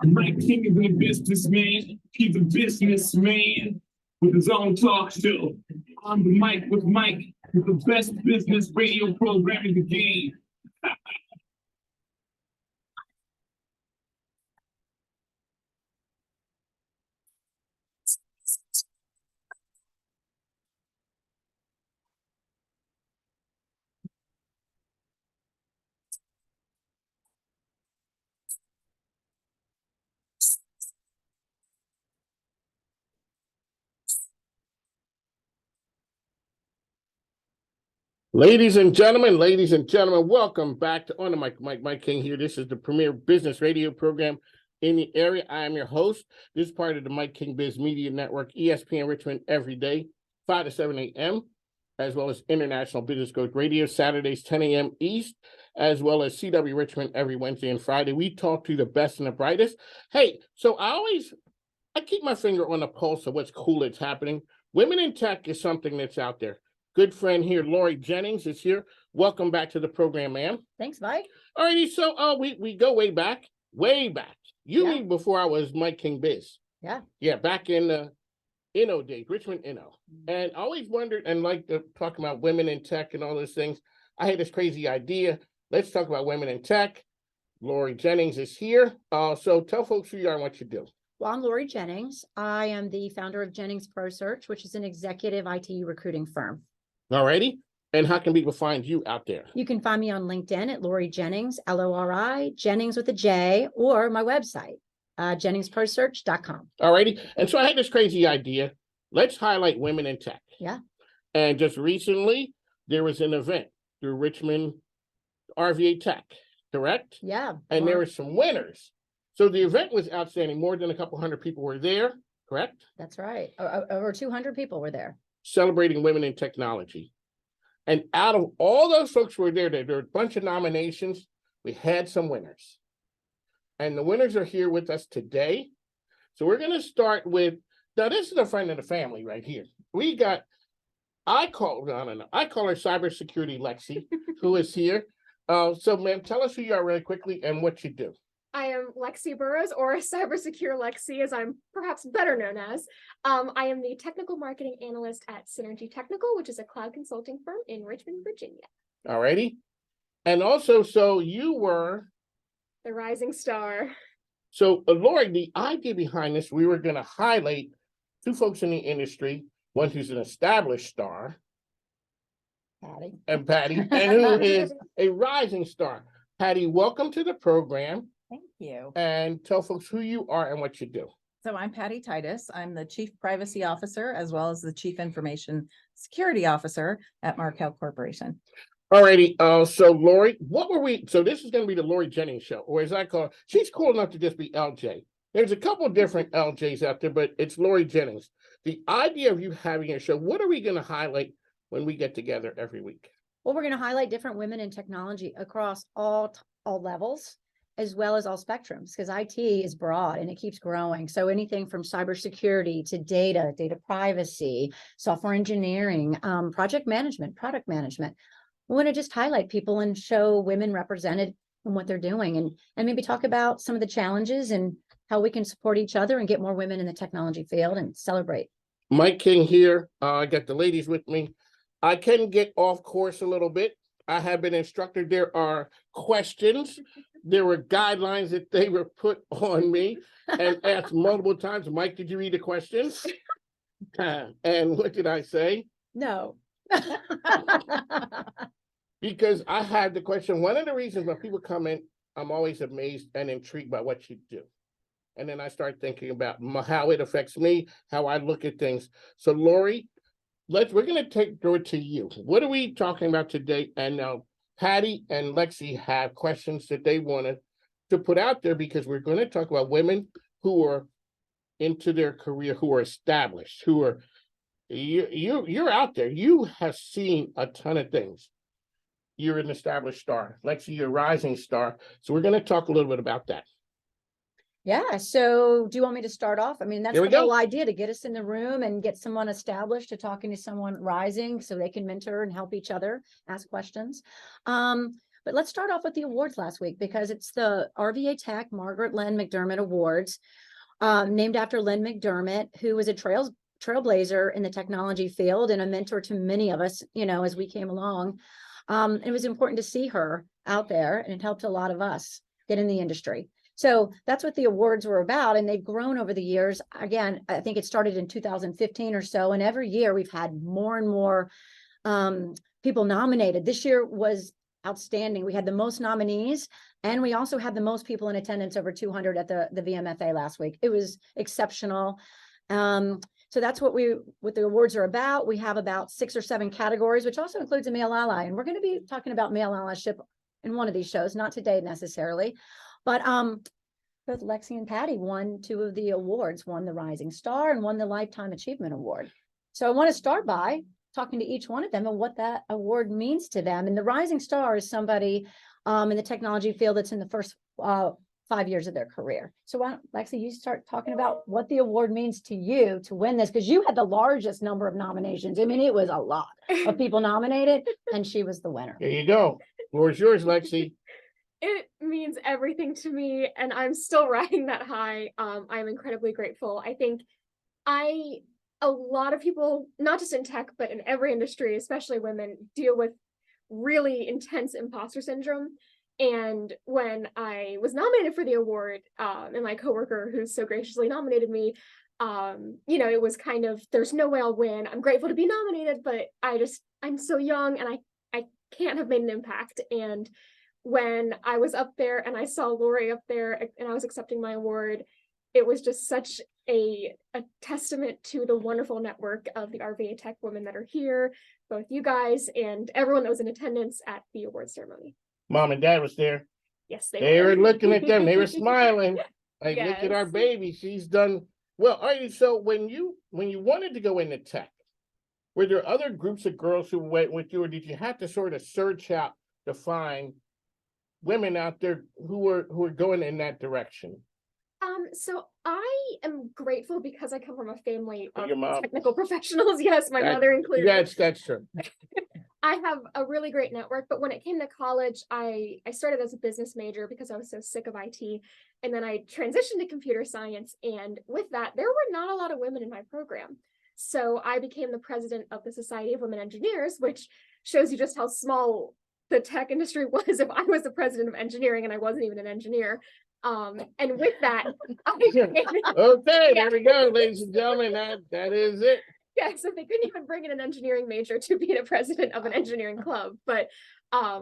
Mike King is a businessman. He's a businessman with his own talk show. On the mic with Mike, with the best business radio program in the game. Ladies and gentlemen, welcome back to On the Mic. Mike King here. This is the premier business radio program in the area. I am your host. This is part of the Mike King Biz Media Network, ESPN Richmond, every day, 5 to 7 a.m., as well as International Business Growth Radio, Saturdays, 10 a.m. East, as well as CW Richmond every Wednesday and Friday. We talk to the best and the brightest. Hey, so I keep my finger on the pulse of what's cool that's happening. Women in tech is something that's out there. Good friend here, Lori Jennings, is here. Welcome back to the program, ma'am. Thanks, Mike. All righty, so we go way back. You mean before I was Mike King Biz. Yeah, back in the Inno days, Richmond Inno. And I always wondered, and like talking about women in tech and all those things, I had this crazy idea. Let's talk about women in tech. Lori Jennings is here. So tell folks who you are and what you do. Well, I'm Lori Jennings. I am the founder of Jennings Pro Search, which is an executive IT recruiting firm. All righty. And how can people find you out there? You can find me on LinkedIn at Lori Jennings, Lori, Jennings with a J, or my website, JenningsProSearch.com. All righty. And so I had this crazy idea. Let's highlight women in tech. Yeah. And just recently, there was an event through Richmond RVA Tech, correct? Yeah. And there were some winners. So the event was outstanding. More than a couple hundred people were there, correct? That's right. Over 200 people were there. Celebrating women in technology. And out of all those folks who were there were a bunch of nominations. We had some winners. And the winners are here with us today. So we're going to start with, now this is a friend of the family right here. I call her cybersecurity Lexi, who is here. So ma'am, tell us who you are really quickly and what you do. I am Lexi Burrows, or Cybersecure Lexi, as I'm perhaps better known as. I am the technical marketing analyst at Synergy Technical, which is a cloud consulting firm in Richmond, Virginia. All righty. And also, so you were the rising star. So, Lori, the idea behind this, we were going to highlight two folks in the industry, one who's an established star, Patty, and who is a rising star. Patty, welcome to the program. Thank you. And tell folks who you are and what you do. So I'm Patty Titus. I'm the Chief Privacy Officer as well as the Chief Information Security Officer at Markel Corporation. Alrighty, so Lori, so this is going to be the Lori Jennings show, or as I call her, she's cool enough to just be LJ. There's a couple of different LJs out there, but it's Lori Jennings. The idea of you having a show, what are we going to highlight when we get together every week? Well, we're going to highlight different women in technology across all levels, as well as all spectrums, because IT is broad and it keeps growing. So anything from cybersecurity to data privacy, software engineering, project management, product management. We want to just highlight people and show women represented in what they're doing, and maybe talk about some of the challenges and how we can support each other and get more women in the technology field and celebrate. Mike King here. I got the ladies with me. I can get off course a little bit. I have been instructed. There are questions. There were guidelines that they were put on me and asked multiple times. Mike, did you read the questions? And what did I say? No. Because I had the question. One of the reasons when people come in, I'm always amazed and intrigued by what you do. And then I start thinking about how it affects me, how I look at things. So Lori, we're going to go to you. What are we talking about today? And now Patty and Lexi have questions that they wanted to put out there, because we're going to talk about women who are into their career, who are established, who are, you're out there. You have seen a ton of things. You're an established star. Lexi, you're a rising star. So we're going to talk a little bit about that. Yeah. So do you want me to start off? I mean, that's the whole idea, to get us in the room and get someone established to talking to someone rising so they can mentor and help each other, ask questions. But let's start off with the awards last week because it's the RVA Tech Margaret Lynn McDermott Awards, named after Lynn McDermott, who was a trailblazer in the technology field and a mentor to many of us, as we came along. It was important to see her out there, and it helped a lot of us get in the industry. So that's what the awards were about, and they've grown over the years. Again, I think it started in 2015 or so, and every year we've had more and more people nominated. This year was outstanding. We had the most nominees, and we also had the most people in attendance, over 200 at the VMFA last week. It was exceptional. So that's what the awards are about. We have about 6 or 7 categories, which also includes a male ally, and we're going to be talking about male allyship in one of these shows, not today necessarily. But both Lexi and Patty won 2 of the awards, won the Rising Star and won the Lifetime Achievement Award. So I want to start by talking to each one of them and what that award means to them. And the Rising Star is somebody in the technology field that's in the first 5 years of their career. So why don't, Lexi, you start talking about what the award means to you to win this, because you had the largest number of nominations. I mean, it was a lot of people nominated, and she was the winner. There you go. Floor is yours, Lexi. It means everything to me, and I'm still riding that high. I'm incredibly grateful. I think a lot of people, not just in tech, but in every industry, especially women, deal with really intense imposter syndrome. And when I was nominated for the award, and my coworker who so graciously nominated me, it was kind of, there's no way I'll win. I'm grateful to be nominated, but I'm so young and I can't have made an impact. And when I was up there and I saw Lori up there and I was accepting my award, it was just such a testament to the wonderful network of the RVA Tech women that are here, both you guys and everyone that was in attendance at the award ceremony. Mom and Dad was there. Yes, They were looking at them. They were smiling. Like, look at our Yes. baby. She's done well. All right. So when you wanted to go into tech, were there other groups of girls who went with you, or did you have to sort of search out to find women out there who were going in that direction? So I am grateful because I come from a family of Your mom. technical professionals. Yes, my mother included. That's true. I have a really great network, but when it came to college, I started as a business major because I was so sick of IT. And then I transitioned to computer science. And with that, there were not a lot of women in my program. So I became the president of the Society of Women Engineers, which shows you just how small the tech industry was if I was the president of engineering and I wasn't even an engineer. And with that, Okay, there we go, ladies and gentlemen. That is it. yeah, so they couldn't even bring in an engineering major to be the president of an engineering club. But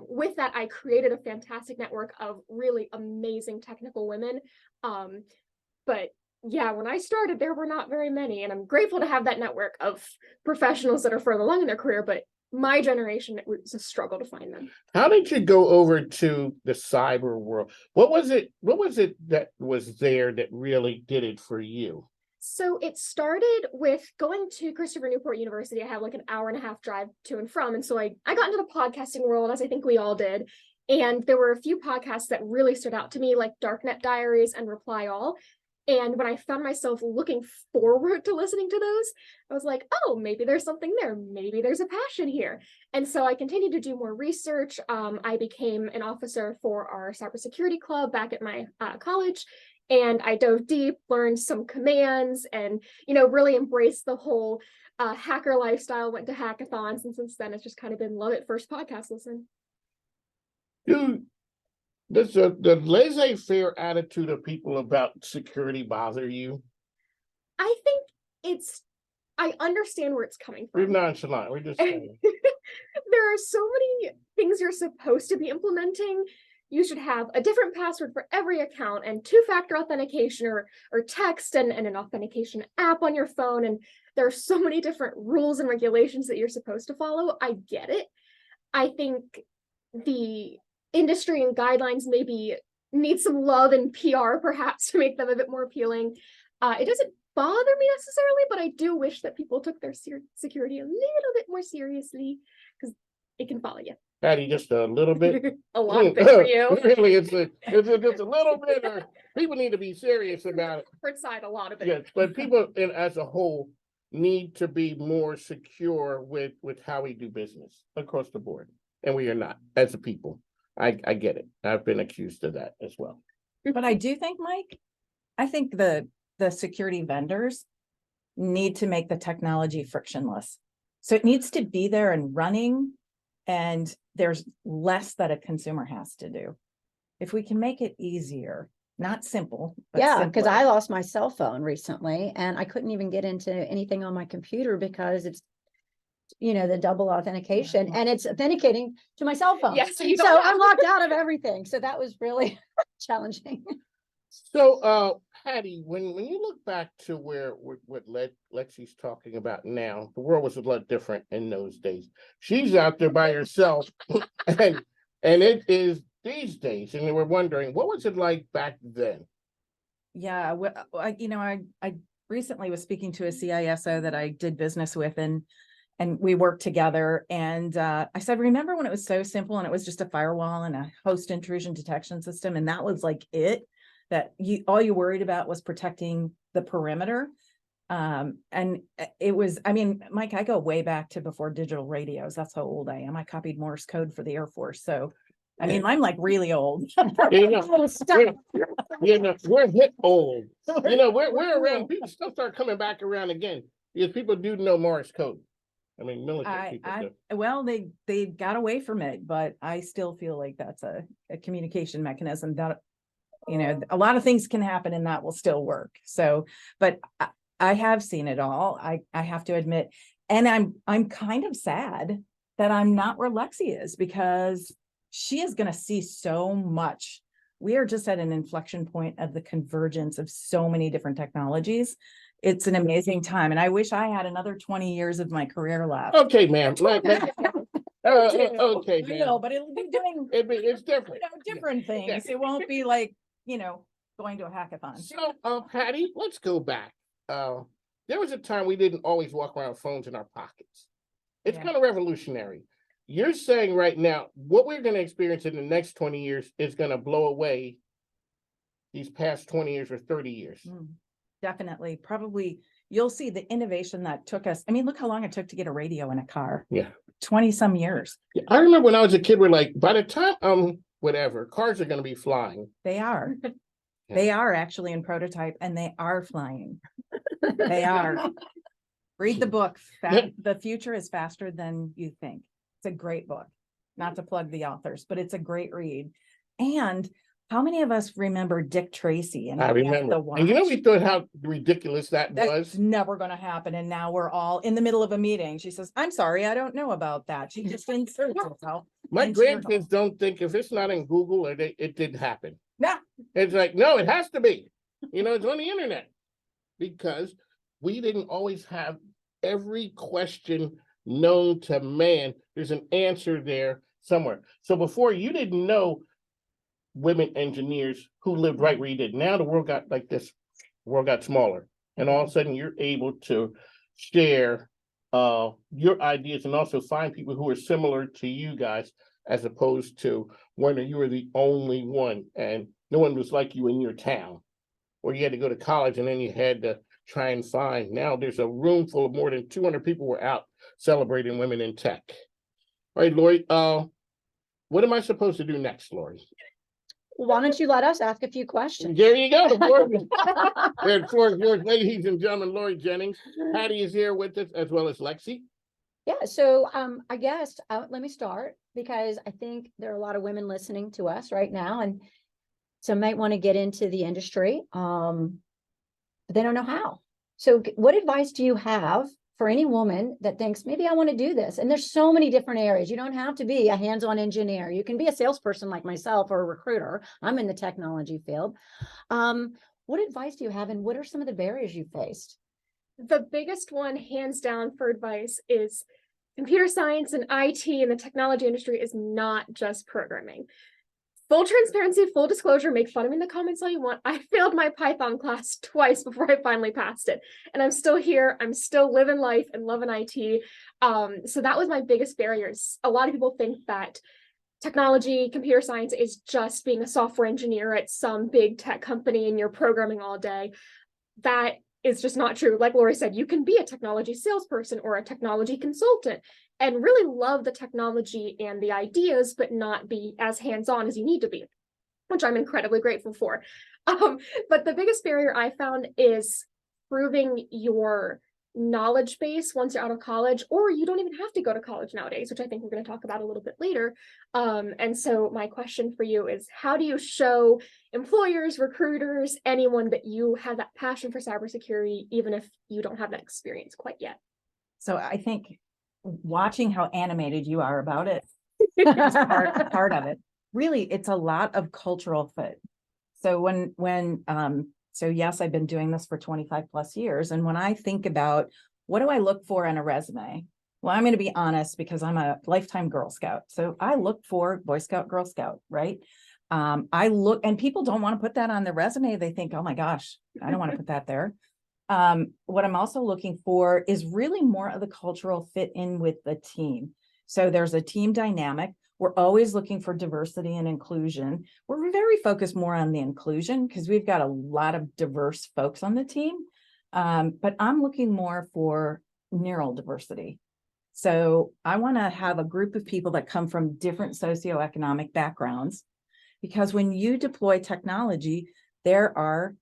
with that, I created a fantastic network of really amazing technical women. But yeah, when I started, there were not very many, and I'm grateful to have that network of professionals that are further along in their career. But my generation, it was a struggle to find them. How did you go over to the cyber world? What was it that was there that really did it for you? So it started with going to Christopher Newport University. I have like an hour and a half drive to and from. And so I got into the podcasting world, as I think we all did. And there were a few podcasts that really stood out to me, like Darknet Diaries and Reply All. And when I found myself looking forward to listening to those, I was like, oh, maybe there's something there. Maybe there's a passion here. And so I continued to do more research. I became an officer for our cybersecurity club back at my college. And I dove deep, learned some commands, and, really embraced the whole hacker lifestyle, went to hackathons. And since then, it's just kind of been love at first podcast listen. Dude, does the laissez-faire attitude of people about security bother you? I think I understand where it's coming We're from. nonchalant. We're just saying. There are so many things you're supposed to be implementing. You should have a different password for every account and 2-factor authentication or text and an authentication app on your phone. And there are so many different rules and regulations that you're supposed to follow. I get it. I think the industry and guidelines maybe need some love and PR perhaps to make them a bit more appealing. It doesn't bother me necessarily, but I do wish that people took their security a little bit more seriously because it can follow you. Patty, just a little bit. A lot of it for you. Really, it's just a little bit. Or people need to be serious about it. Comfort side, a lot of it. Yes, but people as a whole need to be more secure with how we do business across the board. And we are not as a people. I get it. I've been accused of that as well. But I do think, Mike, I think the security vendors need to make the technology frictionless. So it needs to be there and running, and there's less that a consumer has to do. If we can make it easier, not simple. but Yeah, because simpler. I lost my cell phone recently and I couldn't even get into anything on my computer because it's, the double authentication and it's authenticating to my cell phone. Yes, so you So don't I'm have- locked out of everything. So that was really challenging. So, Patty, when you look back to what Lexi's talking about now, the world was a lot different in those days. She's out there by herself, and it is these days, and we're wondering what was it like back then? Yeah, I recently was speaking to a CISO that I did business with, and we worked together, and I said, remember when it was so simple and it was just a firewall and a host intrusion detection system, and that was like it, that all you worried about was protecting the perimeter. And it was, I mean, Mike, I go way back to before digital radios. That's how old I am. I copied Morse code for the Air Force. So, I mean, I'm like really old. You know, Oh, stop. we're hit old. We're around. People still start coming back around again because people do know Morse code. I mean, military people do. Well, they got away from it, but I still feel like that's a communication mechanism that, a lot of things can happen and that will still work. So, but I have seen it all. I have to admit, and I'm kind of sad that I'm not where Lexi is, because she is going to see so much. We are just at an inflection point of the convergence of so many different technologies. It's an amazing time. And I wish I had another 20 years of my career left. Okay, ma'am. Okay, I ma'am. know, but it'll be doing It's different. different things. It won't be like, going to a hackathon. So, Patty, let's go back. There was a time we didn't always walk around with phones in our pockets. It's Yeah. kind of revolutionary. You're saying right now, what we're going to experience in the next 20 years is going to blow away these past 20 years or 30 years. Definitely. Probably you'll see the innovation that took us. I mean, look how long it took to get a radio in a car. Yeah. 20 some years. Yeah, I remember when I was a kid, we're like, by the time, whatever, cars are going to be flying. They are. Yeah. They are actually in prototype and they are flying. They are. Read the book. The future is faster than you think. It's a great book. Not to plug the authors, but it's a great read. And how many of us remember Dick Tracy? And I remember. And we thought how ridiculous that that's was. never going to happen. And now we're all in the middle of a meeting. She says, I'm sorry, I don't know about that. She just inserts herself. My into your grandkids don't think if it's not in Google or it didn't happen. Yeah. It's like, no, it has to be. It's on the internet. Because we didn't always have every question known to man. There's an answer there somewhere. So before, you didn't know women engineers who lived right where you did. Now the world got like this, world got smaller. And all of a sudden you're able to share your ideas and also find people who are similar to you guys, as opposed to when you were the only one and no one was like you in your town, or you had to go to college and then you had to try and find. Now there's a room full of more than 200 people were out celebrating women in tech. All right, Lori, what am I supposed to do next, Lori? Why don't you let us ask a few questions? There you go. The floor is yours, ladies and gentlemen. Lori Jennings. Patty is here with us, as well as Lexi. Yeah, so I guess let me start, because I think there are a lot of women listening to us right now, and some might want to get into the industry, but they don't know how. So what advice do you have for any woman that thinks, maybe I want to do this? And there's so many different areas. You don't have to be a hands-on engineer. You can be a salesperson like myself or a recruiter. I'm in the technology field. What advice do you have, and what are some of the barriers you faced? The biggest one, hands down, for advice is computer science and IT and the technology industry is not just programming. Full transparency, full disclosure, make fun of me in the comments all you want. I failed my Python class twice before I finally passed it. And I'm still here. I'm still living life and loving IT. So that was my biggest barriers. A lot of people think that technology, computer science is just being a software engineer at some big tech company and you're programming all day. That is just not true. Like Lori said, you can be a technology salesperson or a technology consultant and really love the technology and the ideas, but not be as hands-on as you need to be, which I'm incredibly grateful for. But the biggest barrier I found is proving your knowledge base once you're out of college, or you don't even have to go to college nowadays, which I think we're going to talk about a little bit later. And so my question for you is, how do you show employers, recruiters, anyone that you have that passion for cybersecurity, even if you don't have that experience quite yet? So I think watching how animated you are about it is part of it. Really, it's a lot of cultural fit. So so yes, I've been doing this for 25 plus years. And when I think about what do I look for in a resume? Well, I'm going to be honest because I'm a lifetime Girl Scout. So I look for Boy Scout, Girl Scout, right? I look, and people don't want to put that on their resume. They think, oh my gosh, I don't want to put that there. What I'm also looking for is really more of the cultural fit in with the team. So there's a team dynamic. We're always looking for diversity and inclusion. We're very focused more on the inclusion because we've got a lot of diverse folks on the team. But I'm looking more for neural diversity. So I want to have a group of people that come from different socioeconomic backgrounds, because when you deploy technology, there are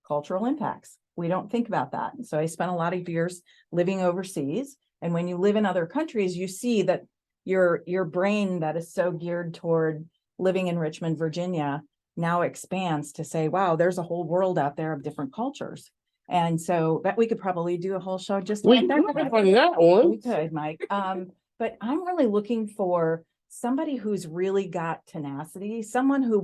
cultural impacts. We don't think about that. So I spent a lot of years living overseas. And when you live in other countries, you see that your brain that is so geared toward living in Richmond, Virginia, now expands to say, wow, there's a whole world out there of different cultures. And so that we could probably do a whole show just We like that. could on that one. We could, Mike. But I'm really looking for somebody who's really got tenacity, someone who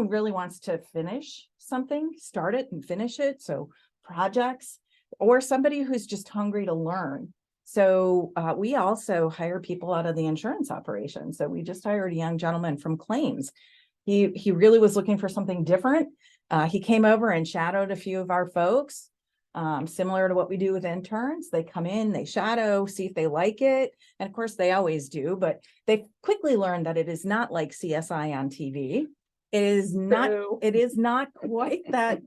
really wants to finish something, start it and finish it. So projects, or somebody who's just hungry to learn. So we also hire people out of the insurance operation. So we just hired a young gentleman from claims. He really was looking for something different. He came over and shadowed a few of our folks, similar to what we do with interns. They come in, they shadow, see if they like it. And of course they always do, but they quickly learned that it is not like CSI on TV. It is not quite that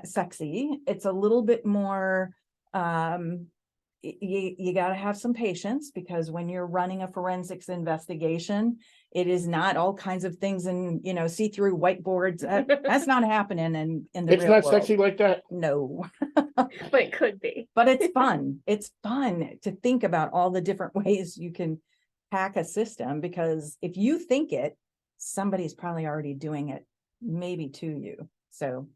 sexy. It's a little bit more, you got to have some patience, because when you're running a forensics investigation, it is not all kinds of things and, see-through whiteboards. That's not happening in the It's real not world. sexy like that. No, But it could be. but it's fun. It's fun to think about all the different ways you can hack a system, because if you think it, somebody's probably already doing it, maybe to you. So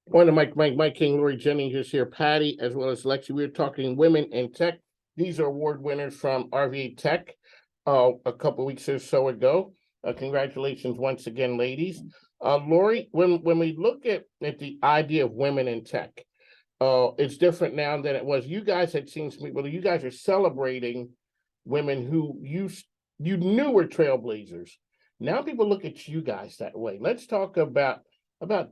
One of Mike King, Lori Jennings is here, Patty, as well as Lexi. We're talking women in tech. These are award winners from RVA Tech a couple weeks or so ago. Congratulations once again, ladies. Lori, when we look at the idea of women in tech, it's different now than it was. You guys, it seems to me, well, you guys are celebrating women who you knew were trailblazers. Now people look at you guys that way. Let's talk about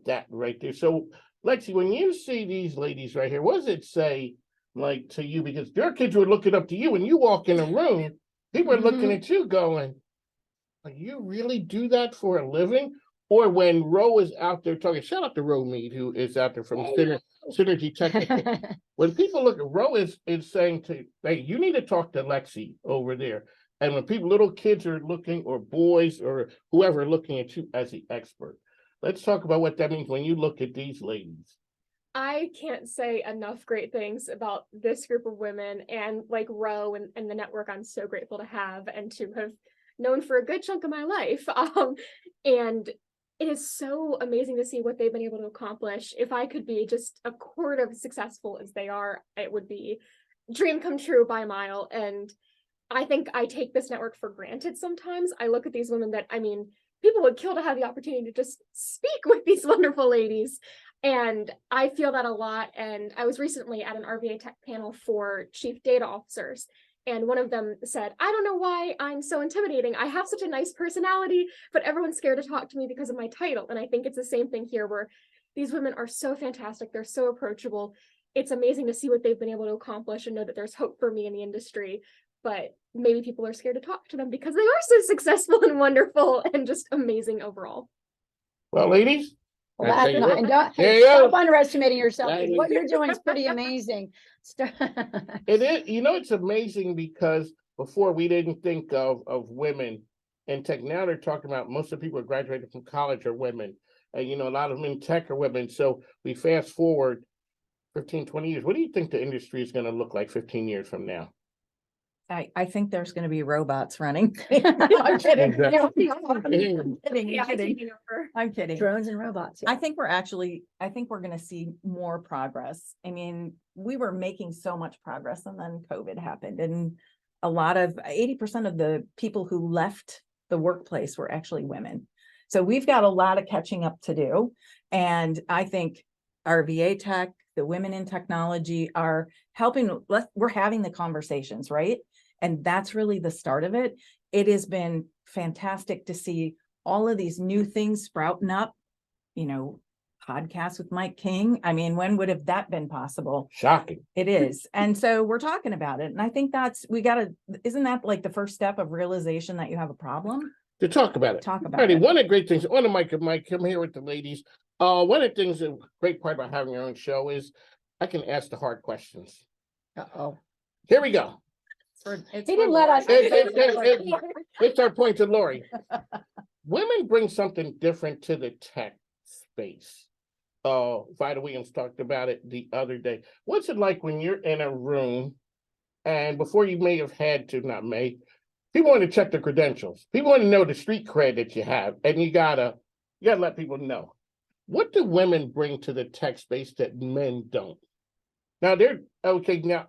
that right there. So Lexi, when you see these ladies right here, what does it say like to you? Because their kids were looking up to you when you walk in a room, people are looking at you going, you really do that for a living? Or when Ro is out there talking, shout out to Ro Mead, who is out there from Synergy Technical. When people look at Ro is saying to, hey, you need to talk to Lexi over there. And when little kids are looking, or boys or whoever looking at you as the expert. Let's talk about what that means when you look at these ladies. I can't say enough great things about this group of women, and like Ro and the network I'm so grateful to have and to have known for a good chunk of my life. And it is so amazing to see what they've been able to accomplish. If I could be just a quarter of successful as they are, it would be dream come true by a mile. And I think I take this network for granted sometimes. I look at these women that, people would kill to have the opportunity to just speak with these wonderful ladies. And I feel that a lot. And I was recently at an RVA Tech panel for chief data officers. And one of them said, I don't know why I'm so intimidating. I have such a nice personality, but everyone's scared to talk to me because of my title. And I think it's the same thing here, where these women are so fantastic. They're so approachable. It's amazing to see what they've been able to accomplish and know that there's hope for me in the industry. But maybe people are scared to talk to them because they are so successful and wonderful and just amazing overall. Well, ladies, Laugh tell you and what. and don't, There hey, you go. stop underestimating yourself. There 'Cause you What go. you're doing is pretty amazing. It is, it's amazing because before we didn't think of women in tech. Now they're talking about most of the people who graduated from college are women. And a lot of them in tech are women. So we fast forward 15, 20 years. What do you think the industry is going to look like 15 years from now? I think there's gonna be robots running. I'm kidding. Exactly. I'm kidding, I'm Yeah, kidding. taking over. I'm kidding. Drones and robots. I think we're gonna see more progress. I mean, we were making so much progress and then COVID happened and 80% of the people who left the workplace were actually women. So we've got a lot of catching up to do. And I think our VA tech, the women in technology are helping, we're having the conversations, right? And that's really the start of it. It has been fantastic to see all of these new things sprouting up, podcasts with Mike King. I mean, when would have that been possible? Shocking. It is. And so we're talking about it. And I think isn't that like the first step of realization that you have a problem? To talk about it. Talk about Patty, it. one of the great things, Mike, I'm here with the ladies. One of the things, a great part about having your own show is I can ask the hard questions. Uh-oh. Here we go. He didn't let us. It's our point to Lori. Women bring something different to the tech space. Vida Williams talked about it the other day. What's it like when you're in a room and before you may have had to, not may, people want to check the credentials. People want to know the street cred that you have, and you gotta let people know. What do women bring to the tech space that men don't? Now they're okay. Now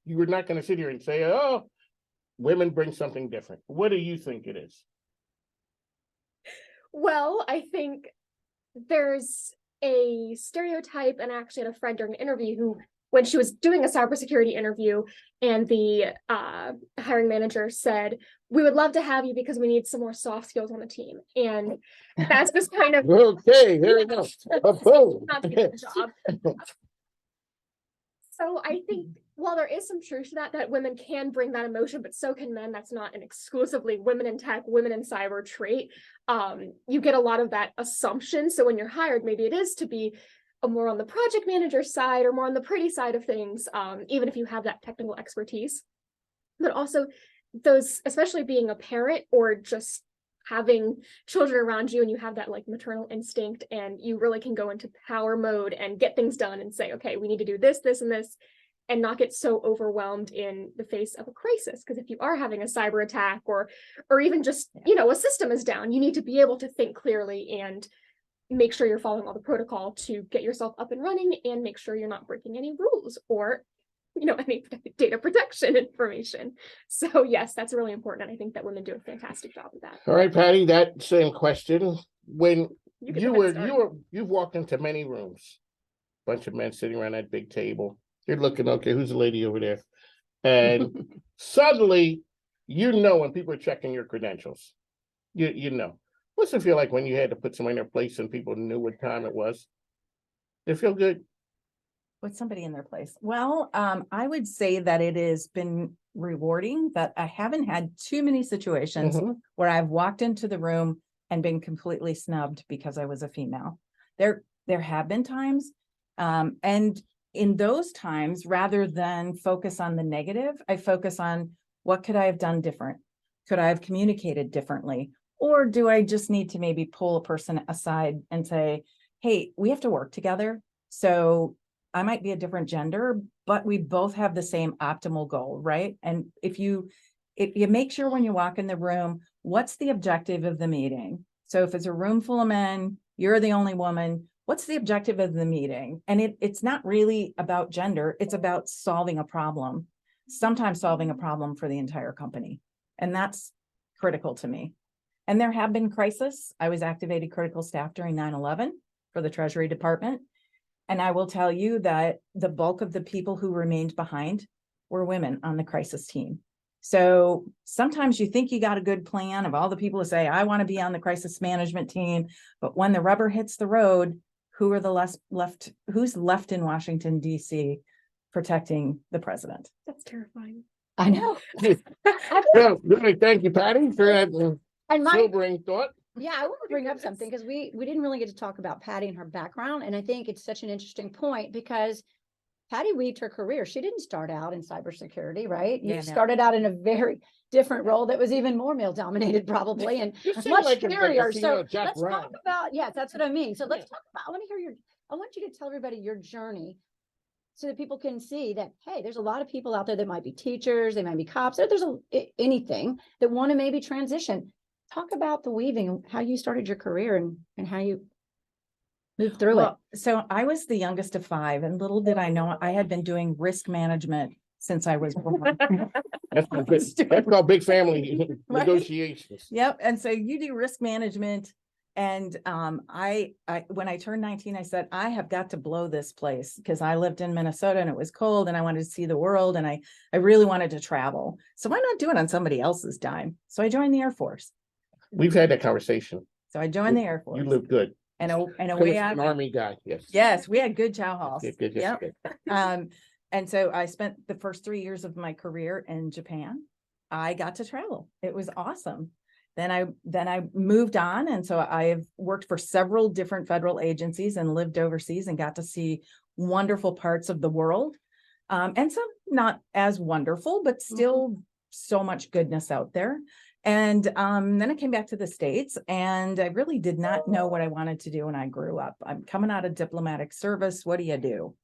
you were not going to sit here and say, "Oh, women bring something different." What do you think it is? Well, I think there's a stereotype, and I actually had a friend during an interview who, when she was doing a cybersecurity interview, and the hiring manager said, "We would love to have you because we need some more soft skills on the team." And that's this kind of Okay, there we go. Boom. not to get the job. So I think while there is some truth to that women can bring that emotion, but so can men. That's not an exclusively women in tech, women in cyber trait. You get a lot of that assumption. So when you're hired, maybe it is to be more on the project manager side or more on the pretty side of things, even if you have that technical expertise. But also those, especially being a parent or just having children around you and you have that like maternal instinct and you really can go into power mode and get things done and say, okay, we need to do this, this, and this, and not get so overwhelmed in the face of a crisis. Because if you are having a cyber attack or even just, a system is down, you need to be able to think clearly and make sure you're following all the protocol to get yourself up and running and make sure you're not breaking any rules or any data protection information. So yes, that's really important. And I think that women do a fantastic job of that. All right, Patty, that same question. When you've walked into many rooms, bunch of men sitting around that big table. You're looking, okay, who's the lady over there? And suddenly, when people are checking your credentials, you know. What's it feel like when you had to put somebody in their place and people knew what time it was? Did it feel good? With somebody in their place. Well, I would say that it has been rewarding, that I haven't had too many situations where I've walked into the room and been completely snubbed because I was a female. There have been times, and in those times, rather than focus on the negative, I focus on what could I have done different? Could I have communicated differently? Or do I just need to maybe pull a person aside and say, hey, we have to work together. So I might be a different gender, but we both have the same optimal goal, right? And if you make sure when you walk in the room, what's the objective of the meeting? So if it's a room full of men, you're the only woman, what's the objective of the meeting? And it's not really about gender, it's about solving a problem, sometimes solving a problem for the entire company. And that's critical to me. And there have been crises. I was activated critical staff during 9/11 for the Treasury Department. And I will tell you that the bulk of the people who remained behind were women on the crisis team. So sometimes you think you got a good plan of all the people who say, I want to be on the crisis management team. But when the rubber hits the road, who's left in Washington, D.C. protecting the president? That's terrifying. I know. Well, really, thank you, Patty, for that And my sobering thought. Yeah, I want to bring up something because we didn't really get to talk about Patty and her background. And I think it's such an interesting point because Patty weaved her career. She didn't start out in cybersecurity, right? Yeah, You no. started out in a very different role that was even more male dominated probably and You seem much like a scarier. So female Jack let's talk Ryan. about, yes, that's what I mean. So let's Yeah. talk about, I want you to tell everybody your journey so that people can see that, hey, there's a lot of people out there that might be teachers, they might be cops, there's anything that want to maybe transition. Talk about the weaving, how you started your career and how you moved through it. Well, so I was the youngest of 5, and little did I know I had been doing risk management since I was born. That's called big family Right. negotiations. Yep, and so you do risk management. And I when I turned 19, I said, I have got to blow this place because I lived in Minnesota and it was cold and I wanted to see the world and I really wanted to travel. So why not do it on somebody else's dime? So I joined the Air Force. We've had that conversation. So I joined the Air Force. You look good. and away An I went. Army guy, yes. Yes, we had good chow halls. Good, yes, Yep. good. And so I spent the first 3 years of my career in Japan. I got to travel. It was awesome. Then I moved on. And so I've worked for several different federal agencies and lived overseas and got to see wonderful parts of the world. And some not as wonderful, but still so much goodness out there. And then I came back to the States and I really did not know what I wanted to do when I grew up. I'm coming out of diplomatic service. What do?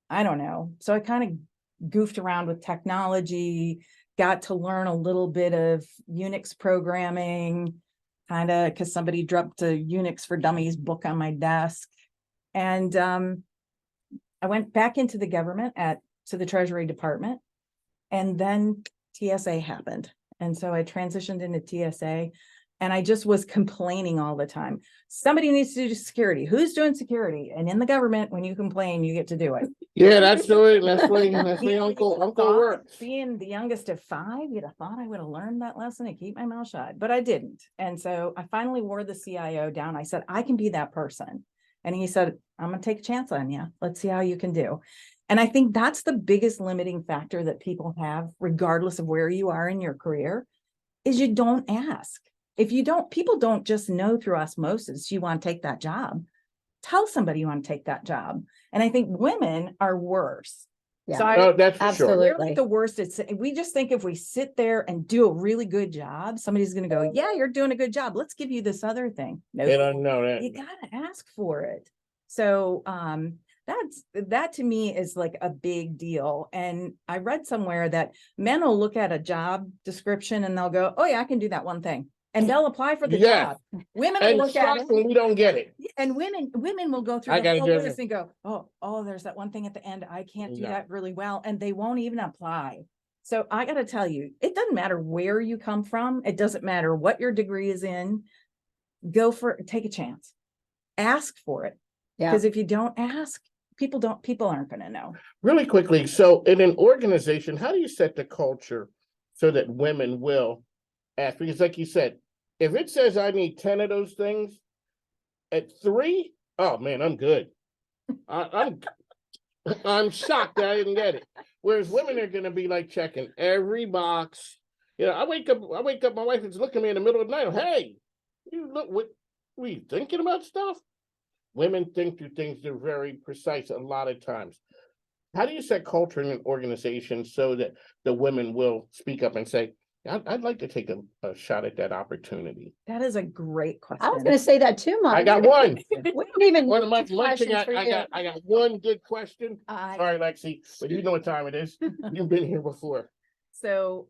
I don't know. So I kind of goofed around with technology, got to learn a little bit of Unix programming, kind of because somebody dropped a Unix for Dummies book on my desk. And I went back into the government to the Treasury Department. And then TSA happened. And so I transitioned into TSA and I just was complaining all the time. Somebody needs to do security. Who's doing security? And in the government, when you complain, you get to do it. Yeah, that's the way uncle works. Being the youngest of 5, you'd have thought I would have learned that lesson and keep my mouth shut, but I didn't. And so I finally wore the CIO down. I said, I can be that person. And he said, I'm going to take a chance on you. Let's see how you can do. And I think that's the biggest limiting factor that people have, regardless of where you are in your career, is you don't ask. If you don't, people don't just know through osmosis, you want to take that job. Tell somebody you want to take that job. And I think women are worse. Yeah. So I, Oh, that's for sure. Absolutely. we're like the worst. We just think if we sit there and do a really good job, somebody's going to go, yeah, you're doing a good job. Let's give you this other thing. No, They don't know you that. gotta ask for it. So that to me is like a big deal. And I read somewhere that men will look at a job description and they'll go, oh yeah, I can do that one thing. And they'll apply for the Yeah. job. Women will And look at shocked it. when we don't get it. And women will go through I the gotta whole do list and go, oh, there's that one thing at the end. I can't do No. that really well. And they won't even apply. So I gotta tell you, it doesn't matter where you come from. It doesn't matter what your degree is in. Take a chance. Ask for it. Yeah. Because if you don't ask, people aren't gonna know. Really quickly, so in an organization, how do you set the culture so that women will ask? Because like you said, if it says I need 10 of those things, at 3, oh man, I'm good. I'm shocked that I didn't get it. Whereas women are gonna be like checking every box. You know, I wake up, my wife is looking at me in the middle of the night. Hey, you look, what were you thinking about stuff? Women think through things, they're very precise a lot of times. How do you set culture in an organization so that the women will speak up and say, I'd like to take a shot at that opportunity? That is a great question. I was gonna say that too, Mike. I got one. We don't even. One of my questions lunching, for you. I got one good question. I- Sorry, Lexi, but you know what time it is. You've been here before. So,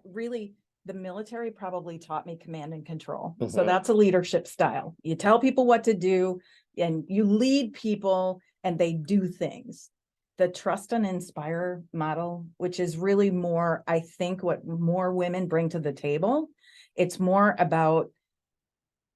really, the military probably taught me command and control. So Mhm. that's a leadership style. You tell people what to do and you lead people and they do things. The trust and inspire model, which is really more, I think, what more women bring to the table. It's more about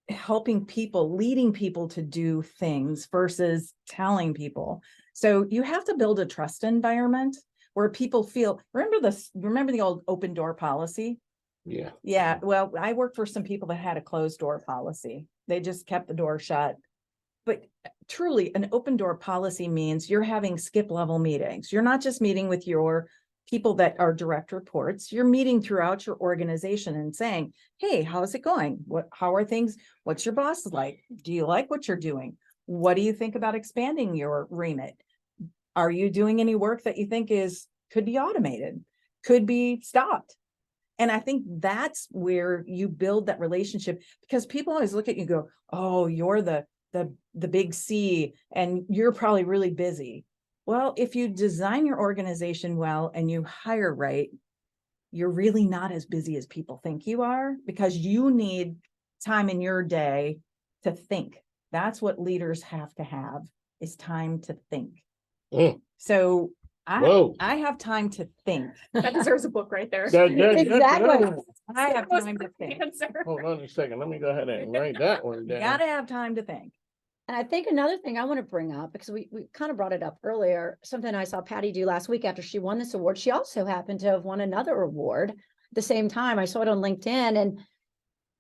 helping people, leading people to do things versus telling people. So you have to build a trust environment where people feel, remember the old open door policy? Yeah. Yeah, well, I worked for some people that had a closed door policy. They just kept the door shut. But truly, an open door policy means you're having skip level meetings. You're not just meeting with your people that are direct reports, you're meeting throughout your organization and saying, hey, how's it going? How are things? What's your boss like? Do you like what you're doing? What do you think about expanding your remit? Are you doing any work that you think could be automated, could be stopped? And I think that's where you build that relationship, because people always look at you and go, oh, you're the big C and you're probably really busy. Well, if you design your organization well and you hire right, you're really not as busy as people think you are, because you need time in your day to think. That's what leaders have to have, is time to think. Mm. So Whoa. I have time to think. That deserves a book right there. Exactly. I have Most time to perfect think. answer. Hold on a second. Let me go ahead and write that one You down. gotta have time to think. And I think another thing I want to bring up, because we kind of brought it up earlier, something I saw Patty do last week after she won this award. She also happened to have won another award at the same time. I saw it on LinkedIn, and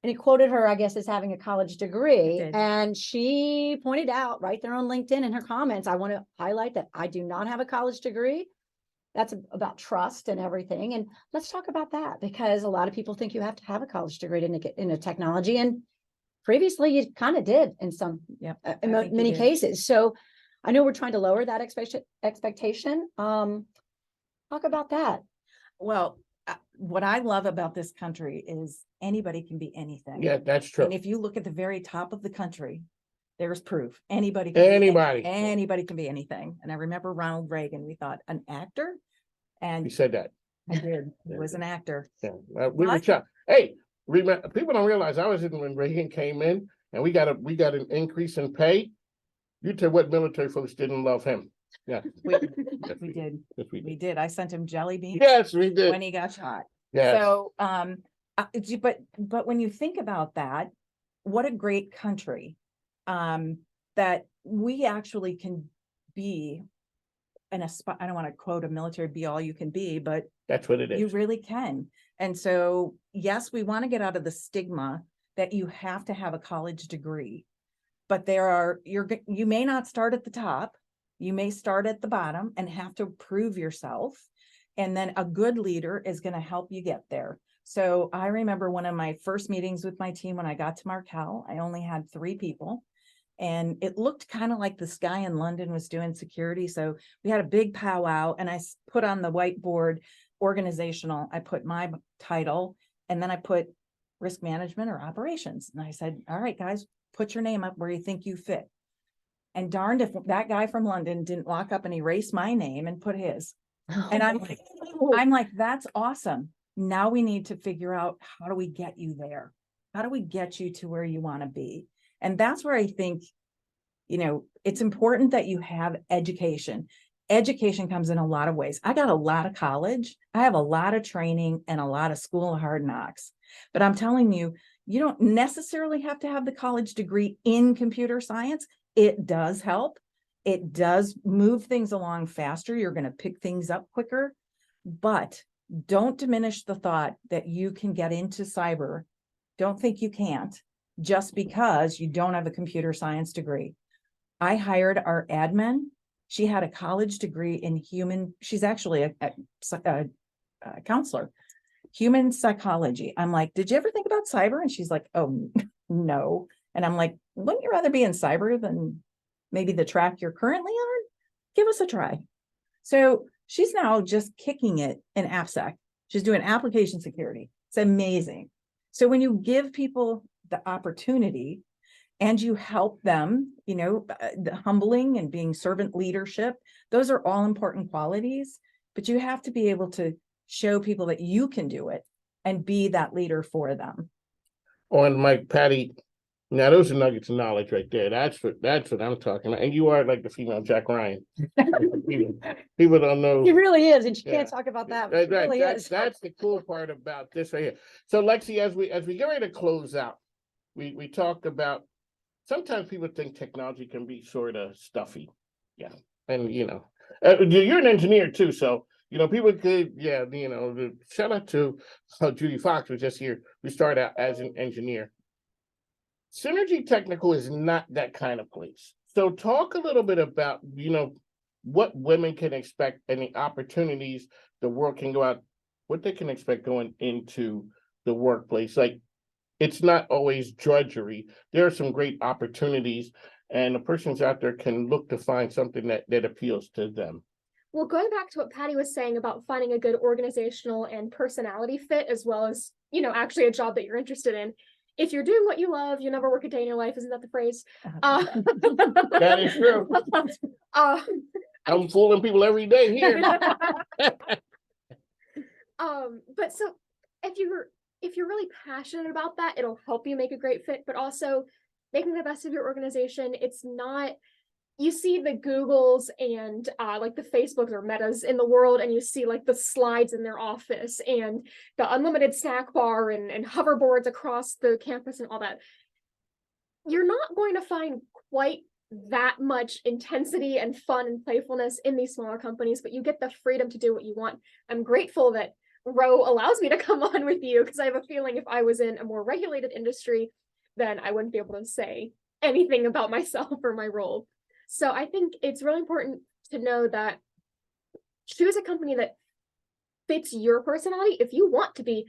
it quoted her, I guess, as having a college degree. did. And she pointed out right there on LinkedIn in her comments, I want to highlight that I do not have a college degree. That's about trust and everything. And let's talk about that, because a lot of people think you have to have a college degree to get into technology. And previously you kind of did in some, Yep. in I think you many did. cases. So I know we're trying to lower that expectation. Talk about that. Well, what I love about this country is anybody can be anything. Yeah, that's true. And if you look at the very top of the country, there's proof. Anybody can be Anybody. anybody can be anything. And I remember Ronald Reagan, we thought, an actor? You And said that. I did. He There was you an actor. Yeah, we were What? shocked. Hey, remember, people don't realize I was in when Reagan came in and we got an increase in pay. You tell what military folks didn't love him. Yeah. We, Yes, we did. Yes, we We did. did. I sent him jelly beans Yes, we did. when he got shot. Yes. So, but when you think about that, what a great country, that we actually can be I don't want to quote a military be all you can be, but That's what it you is. really can. And so, yes, we want to get out of the stigma that you have to have a college degree, but you may not start at the top. You may start at the bottom and have to prove yourself. And then a good leader is going to help you get there. So I remember one of my first meetings with my team when I got to Markel, I only had 3 people. And it looked kind of like this guy in London was doing security. So we had a big powwow, and I put on the whiteboard organizational, I put my title, and then I put risk management or operations. And I said, all right, guys, put your name up where you think you fit. And darned if that guy from London didn't walk up and erase my name and put his. And I'm like, that's awesome. Now we need to figure out, how do we get you there? How do we get you to where you want to be? And that's where I think, it's important that you have education. Education comes in a lot of ways. I got a lot of college. I have a lot of training and a lot of school of hard knocks. But I'm telling you, you don't necessarily have to have the college degree in computer science. It does help. It does move things along faster. You're going to pick things up quicker, but don't diminish the thought that you can get into cyber. Don't think you can't just because you don't have a computer science degree. I hired our admin. She had a college degree in she's actually a counselor, human psychology. I'm like, did you ever think about cyber? And she's like, oh, no. And I'm like, wouldn't you rather be in cyber than maybe the track you're currently on? Give us a try. So she's now just kicking it in AppSec. She's doing application security. It's amazing. So when you give people the opportunity and you help them, the humbling and being servant leadership, those are all important qualities, but you have to be able to show people that you can do it and be that leader for them. On Mike, Patty, now those are nuggets of knowledge right there. That's what I'm talking about. And you are like the female Jack Ryan. People don't know. He really is, and you Yeah. can't talk about that. But he really is. That's the cool part about this right here. So Lexi, as we get ready to close out, we talked about, sometimes people think technology can be sort of stuffy. Yeah. And you're an engineer too. So, people could, shout out to Judy Fox was just here. We started out as an engineer. Synergy Technical is not that kind of place. So talk a little bit about, what women can expect and the opportunities the world can go out, what they can expect going into the workplace. Like, it's not always drudgery. There are some great opportunities, and the persons out there can look to find something that appeals to them. Well, going back to what Patty was saying about finding a good organizational and personality fit, as well as, actually a job that you're interested in. If you're doing what you love, you never work a day in your life. Isn't that the phrase? That is true. I'm fooling people every day here. But so if you're really passionate about that, it'll help you make a great fit, but also making the best of your organization. It's not, you see the Googles and like the Facebooks or Metas in the world, and you see like the slides in their office and the unlimited snack bar and hoverboards across the campus and all that. You're not going to find quite that much intensity and fun and playfulness in these smaller companies, but you get the freedom to do what you want. I'm grateful that Roe allows me to come on with you, because I have a feeling if I was in a more regulated industry, then I wouldn't be able to say anything about myself or my role. So I think it's really important to know that choose a company that fits your personality. If you want to be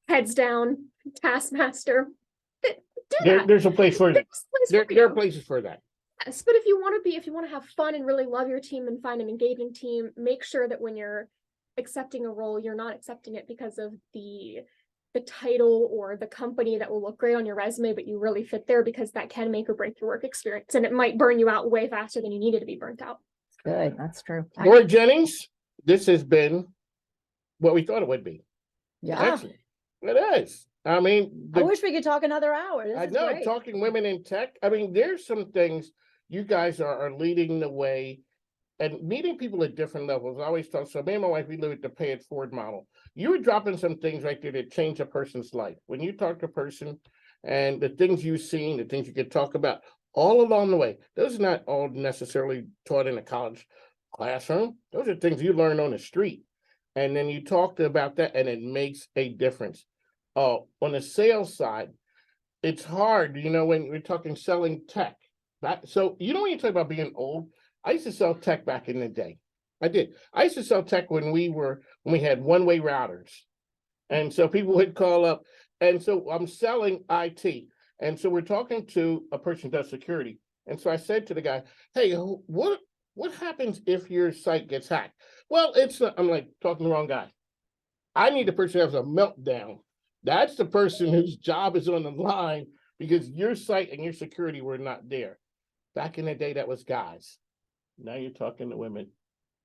heads down, taskmaster, do that. There's a place for that. There you. are places for that. Yes, but if you want to have fun and really love your team and find an engaging team, make sure that when you're accepting a role, you're not accepting it because of the title or the company that will look great on your resume, but you really fit there, because that can make or break your work experience, and it might burn you out way faster than you needed to be burnt out. Good. That's true. Lori Jennings, this has been what we thought it would be. Yeah. Excellent. It is. I mean, I wish we could talk another hour. This I is know, great. talking women in tech. I mean, there's some things you guys are leading the way, and meeting people at different levels. I always talk. So me and my wife, we live at the Pay It Forward model. You were dropping some things right there that change a person's life. When you talk to a person and the things you've seen, the things you could talk about all along the way, those are not all necessarily taught in a college classroom. Those are things you learn on the street. And then you talked about that, and it makes a difference. On the sales side, it's hard, when we're talking selling tech. So, when you talk about being old, I used to sell tech back in the day. I did. I used to sell tech when we had one-way routers. And so people would call up. And so I'm selling IT. And so we're talking to a person who does security. And so I said to the guy, hey, what happens if your site gets hacked? Well, I'm like talking to the wrong guy. I need the person who has a meltdown. That's the person whose job is on the line, because your site and your security were not there. Back in the day, that was guys. Now you're talking to women,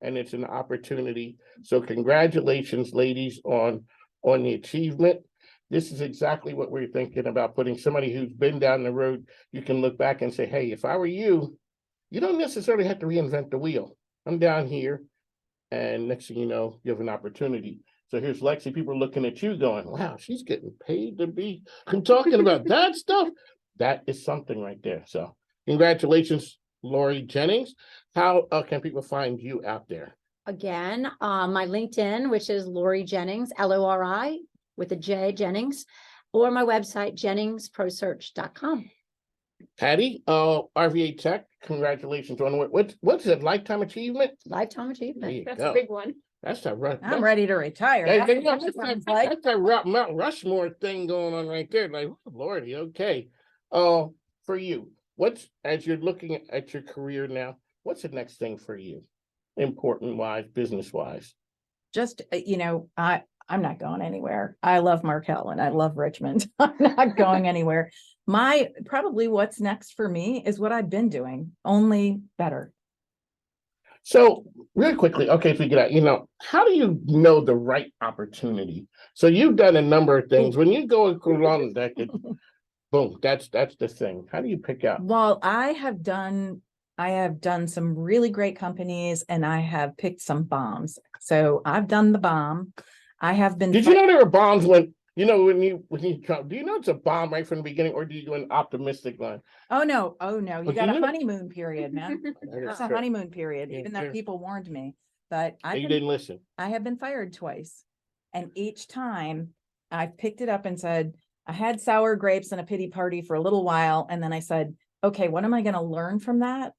and it's an opportunity. So congratulations, ladies, on the achievement. This is exactly what we're thinking about, putting somebody who's been down the road. You can look back and say, hey, if I were you, you don't necessarily have to reinvent the wheel. I'm down here, and next thing you know, you have an opportunity. So here's Lexi, people are looking at you going, wow, she's getting paid to be talking about that stuff. That is something right there. So congratulations, Lori Jennings. How can people find you out there? Again, my LinkedIn, which is Lori Jennings, Lori with a J, Jennings, or my website, JenningsProSearch.com. Patty, RVA Tech, congratulations on what's it, lifetime achievement? Lifetime There achievement. you That's go. a big one. That's a rough. I'm ready to retire. That's a Mount Rushmore thing going on right there. Like, oh, Lordy, okay. For you, as you're looking at your career now, what's the next thing for you? Important wise, business wise. Just, I'm not going anywhere. I love Markel and I love Richmond. I'm not going anywhere. Probably what's next for me is what I've been doing, only better. So really quickly, okay, if we get out, how do you know the right opportunity? So you've done a number of things. When you go along that, boom, that's the thing. How do you pick out? Well, I have done some really great companies, and I have picked some bombs. So I've done the bomb. I have been. Did you know there were bombs when you do you know it's a bomb right from the beginning, or do you do an optimistic line? Oh no. You got a you know? honeymoon period, man. It's a honeymoon period, even though people warned me. But You didn't listen. I have been fired twice. And each time I picked it up and said, I had sour grapes and a pity party for a little while. And then I said, okay, what am I going to learn from that?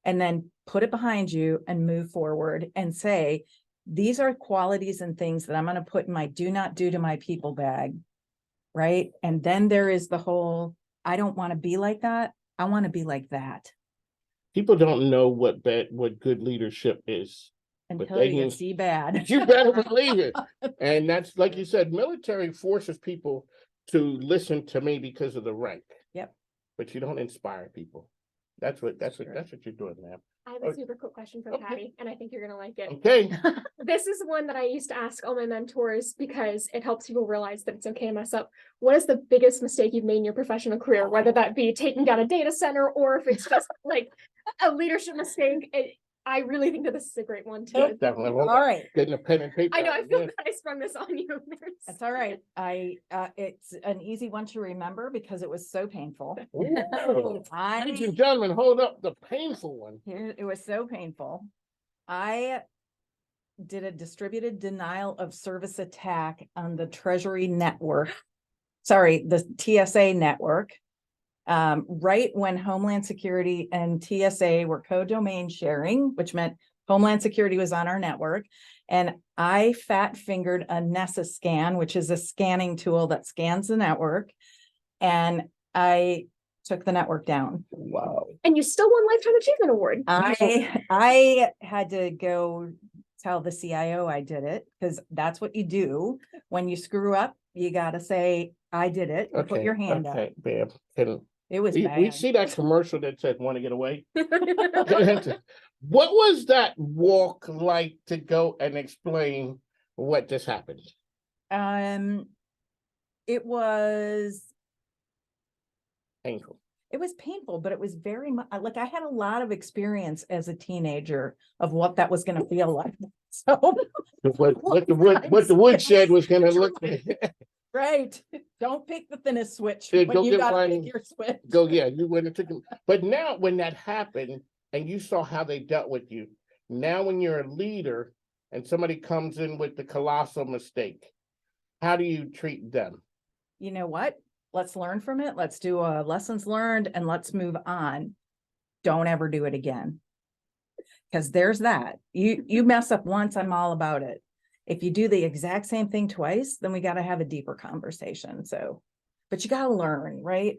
And then put it behind you and move forward and say, these are qualities and things that I'm gonna put in my do not do to my people bag. Right? And then there is the whole, I don't want to be like that. I want to be like that People don't know what good leadership is. until they you can- see bad. You better believe it. And that's, like you said, military forces people to listen to me because of the rank. Yep. But you don't inspire people. That's what you're doing, ma'am. I have a Okay. super quick question for Okay. Patty, and I think you're gonna like it. Okay, This is one that I used to ask all my mentors because it helps people realize that it's okay to mess up. What is the biggest mistake you've made in your professional career? Whether that be taking down a data center or if it's just like a leadership mistake. I really think that this is a great one too. definitely. All right. Getting a pen and paper. I know, I out feel there. that I sprung this on you. That's all right. It's an easy one to remember because it was so painful. Ooh. Ladies I, and gentlemen, hold up the painful one. here, it was so painful. I did a distributed denial of service attack on the Treasury network. Sorry, the TSA network. Right when Homeland Security and TSA were co-domain sharing, which meant Homeland Security was on our network. And I fat fingered a Nessa scan, which is a scanning tool that scans the network. And I took the network down. Wow. And you still won Lifetime Achievement Award. I had to go tell the CIO I did it, because that's what you do. When you screw up, you gotta say, I did it, and put your hand up. Okay, bam. Can It was we bad. see that commercial that said "Want to get away"? What was that walk like to go and explain what just happened? It was Painful. painful, but it was very much, like, I had a lot of experience as a teenager of what that was gonna feel like. So, What the woodshed was gonna look like. right, don't pick the thinnest switch Yeah, when go you get gotta one. pick your switch. Go, yeah, you went and took him. But now when that happened and you saw how they dealt with you, now when you're a leader and somebody comes in with the colossal mistake, how do you treat them? You know what? Let's learn from it. Let's do a lessons learned and let's move on. Don't ever do it again. Because there's that. You mess up once, I'm all about it. If you do the exact same thing twice, then we got to have a deeper conversation. So, but you got to learn, right?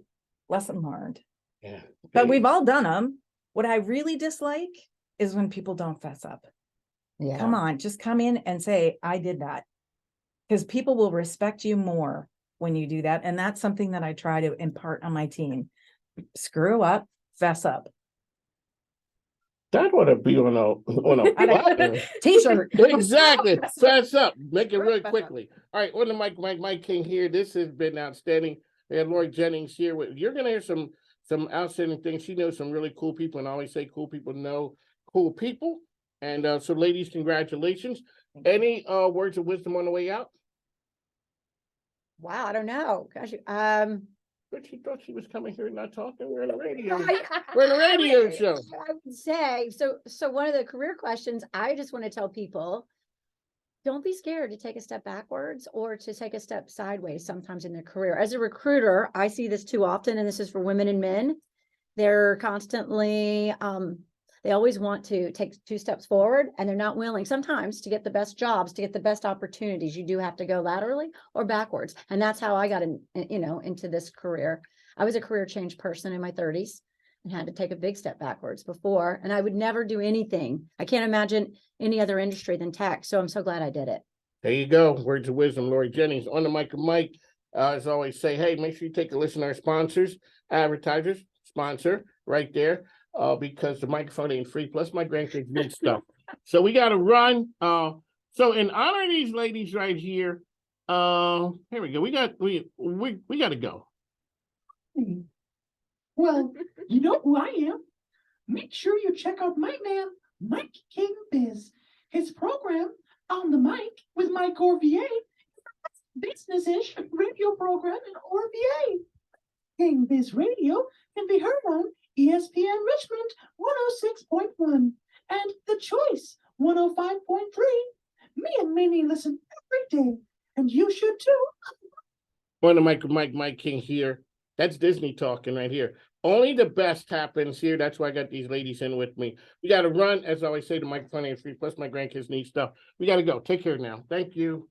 Lesson learned. Yeah. But we've all done them. What I really dislike is when people don't fess up. Come on, just come in and say, I did that. Because people will respect you more when you do that. And that's something that I try to impart on my team. Screw up, fess up. That ought to be on a platter. T-shirt. Exactly. Fess up. Make it really Fess up. quickly. All right, on the Mike King here. This has been outstanding. We had Lori Jennings here. You're gonna hear some outstanding things. She knows some really cool people, and I always say cool people know cool people. And so, ladies, congratulations. Any words of wisdom on the way out? Wow, I don't know. Gosh, But she thought she was coming here and not talking. We're on a radio. I- We're on a radio show. I would say, so one of the career questions, I just want to tell people, don't be scared to take a step backwards or to take a step sideways sometimes in their career. As a recruiter, I see this too often, and this is for women and men. They're constantly, they always want to take 2 steps forward, and they're not willing sometimes to get the best jobs, to get the best opportunities. You do have to go laterally or backwards. And that's how I got into this career. I was a career change person in my 30s and had to take a big step backwards before, and I would never do anything. I can't imagine any other industry than tech. So I'm so glad I did it. There you go. Words of wisdom, Lori Jennings. On the mic of Mike, as always, say, hey, make sure you take a listen to our sponsors, advertisers, sponsor right there, because the microphone ain't free. Plus, my grandkids need stuff. So we got to run. So in honor of these ladies right here, here we go. We got to go. Well, you know who I am. Make sure you check out my man, Mike King Biz. His program, On the Mic with Mike Orvier, business-ish radio program in Orvier. King Biz Radio can be heard on ESPN Richmond 106.1 and The Choice 105.3. Me and Minnie listen every day, and you should too. On the mic of Mike King here. That's Disney talking right here. Only the best happens here. That's why I got these ladies in with me. We got to run, as I always say, the microphone is free, plus my grandkids need stuff. We got to go. Take care now. Thank you.